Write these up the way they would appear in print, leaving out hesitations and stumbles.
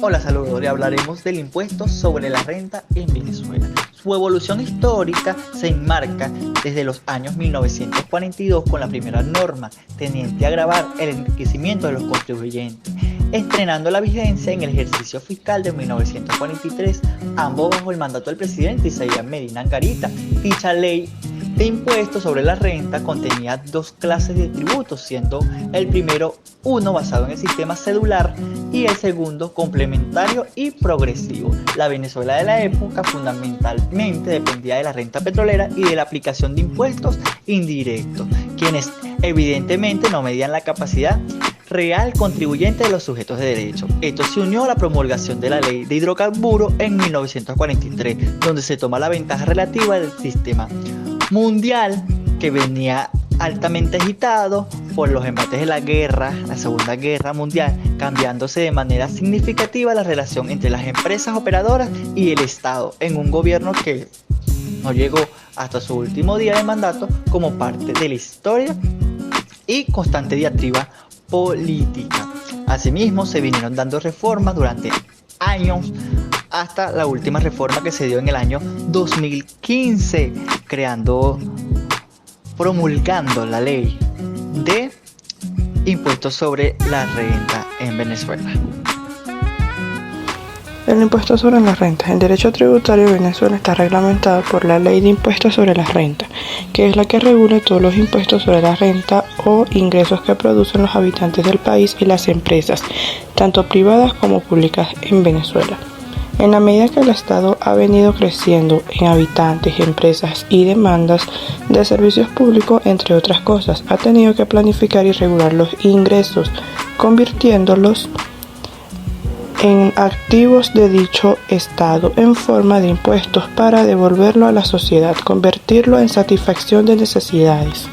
Hola, saludos. Hoy hablaremos del impuesto sobre la renta en Venezuela. Su evolución histórica se enmarca desde los años 1942 con la primera norma tendiente a gravar el enriquecimiento de los contribuyentes, estrenando la vigencia en el ejercicio fiscal de 1943, ambos bajo el mandato del presidente Isaías Medina Angarita. Dicha ley de impuesto sobre la renta contenía dos clases de tributos, siendo el primero uno basado en el sistema cedular y el segundo complementario y progresivo. La Venezuela de la época fundamentalmente dependía de la renta petrolera y de la aplicación de impuestos indirectos, quienes evidentemente no medían la capacidad real contribuyente de los sujetos de derecho. Esto se unió a la promulgación de la ley de hidrocarburos en 1943, donde se toma la ventaja relativa del sistema mundial que venía altamente agitado por los embates de la Segunda Guerra Mundial, cambiándose de manera significativa la relación entre las empresas operadoras y el Estado en un gobierno que no llegó hasta su último día de mandato como parte de la historia y constante diatriba política. Asimismo, se vinieron dando reformas durante años hasta la última reforma que se dio en el año 2015, promulgando la ley de impuestos sobre la renta en Venezuela. El impuesto sobre la renta. El derecho tributario de Venezuela está reglamentado por la Ley de Impuestos sobre la Renta, que es la que regula todos los impuestos sobre la renta o ingresos que producen los habitantes del país y las empresas, tanto privadas como públicas en Venezuela. En la medida que el Estado ha venido creciendo en habitantes, empresas y demandas de servicios públicos, entre otras cosas, ha tenido que planificar y regular los ingresos, convirtiéndolos en activos de dicho Estado en forma de impuestos para devolverlo a la sociedad, convertirlo en satisfacción de necesidades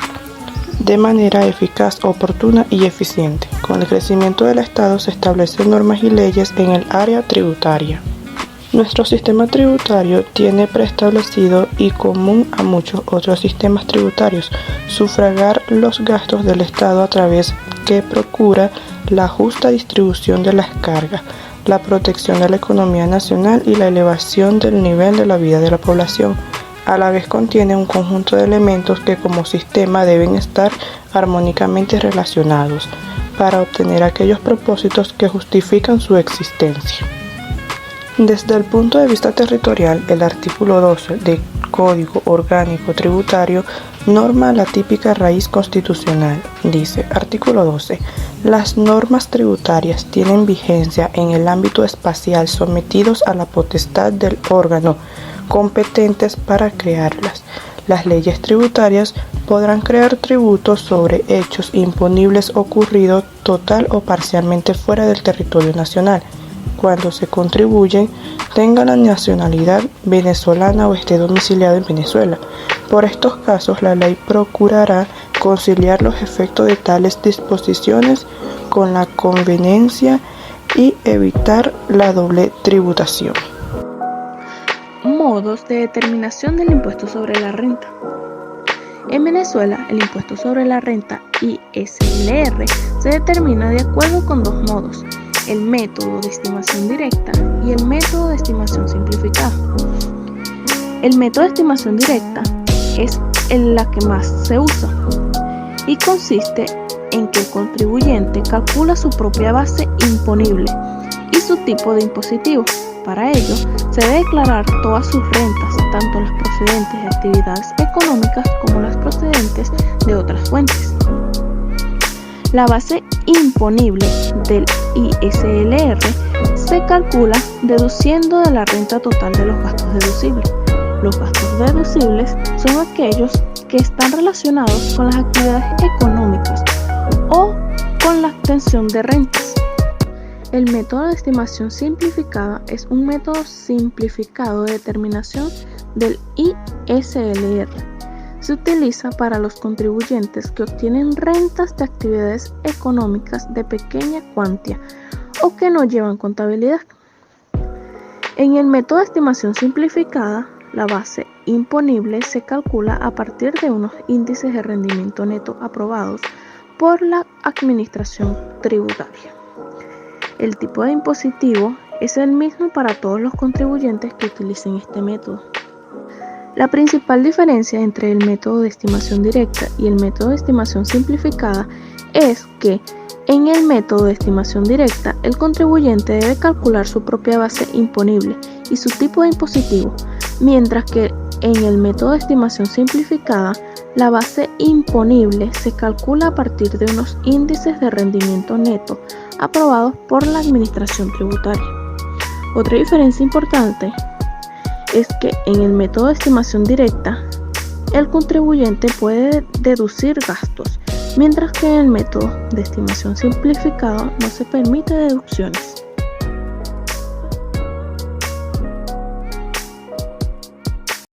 de manera eficaz, oportuna y eficiente. Con el crecimiento del Estado se establecen normas y leyes en el área tributaria. Nuestro sistema tributario tiene preestablecido y común a muchos otros sistemas tributarios sufragar los gastos del Estado a través que procura la justa distribución de las cargas, la protección de la economía nacional y la elevación del nivel de la vida de la población. A la vez contiene un conjunto de elementos que como sistema deben estar armónicamente relacionados para obtener aquellos propósitos que justifican su existencia. Desde el punto de vista territorial, el artículo 12 del Código Orgánico Tributario norma la típica raíz constitucional. Dice, artículo 12, las normas tributarias tienen vigencia en el ámbito espacial sometidos a la potestad del órgano competentes para crearlas. Las leyes tributarias podrán crear tributos sobre hechos imponibles ocurridos total o parcialmente fuera del territorio nacional, cuando se contribuyen tenga la nacionalidad venezolana o esté domiciliado en Venezuela. Por estos casos, la ley procurará conciliar los efectos de tales disposiciones con la conveniencia y evitar la doble tributación. Modos de determinación del impuesto sobre la renta. En Venezuela, el impuesto sobre la renta ISLR se determina de acuerdo con dos modos: el método de estimación directa y el método de estimación simplificada. El método de estimación directa es la que más se usa y consiste en que el contribuyente calcula su propia base imponible y su tipo de impositivo. Para ello, se debe declarar todas sus rentas, tanto las procedentes de actividades económicas como las procedentes de otras fuentes. La base imponible del ISLR se calcula deduciendo de la renta total de los gastos deducibles. Los gastos deducibles son aquellos que están relacionados con las actividades económicas o con la obtención de rentas. El método de estimación simplificada es un método simplificado de determinación del ISLR. Se utiliza para los contribuyentes que obtienen rentas de actividades económicas de pequeña cuantía o que no llevan contabilidad. En el método de estimación simplificada, la base imponible se calcula a partir de unos índices de rendimiento neto aprobados por la Administración Tributaria. El tipo de impositivo es el mismo para todos los contribuyentes que utilicen este método. La principal diferencia entre el método de estimación directa y el método de estimación simplificada es que en el método de estimación directa, el contribuyente debe calcular su propia base imponible y su tipo de impositivo, mientras que en el método de estimación simplificada, la base imponible se calcula a partir de unos índices de rendimiento neto aprobados por la Administración Tributaria. Otra diferencia importante es que en el método de estimación directa, el contribuyente puede deducir gastos, mientras que en el método de estimación simplificado no se permite deducciones.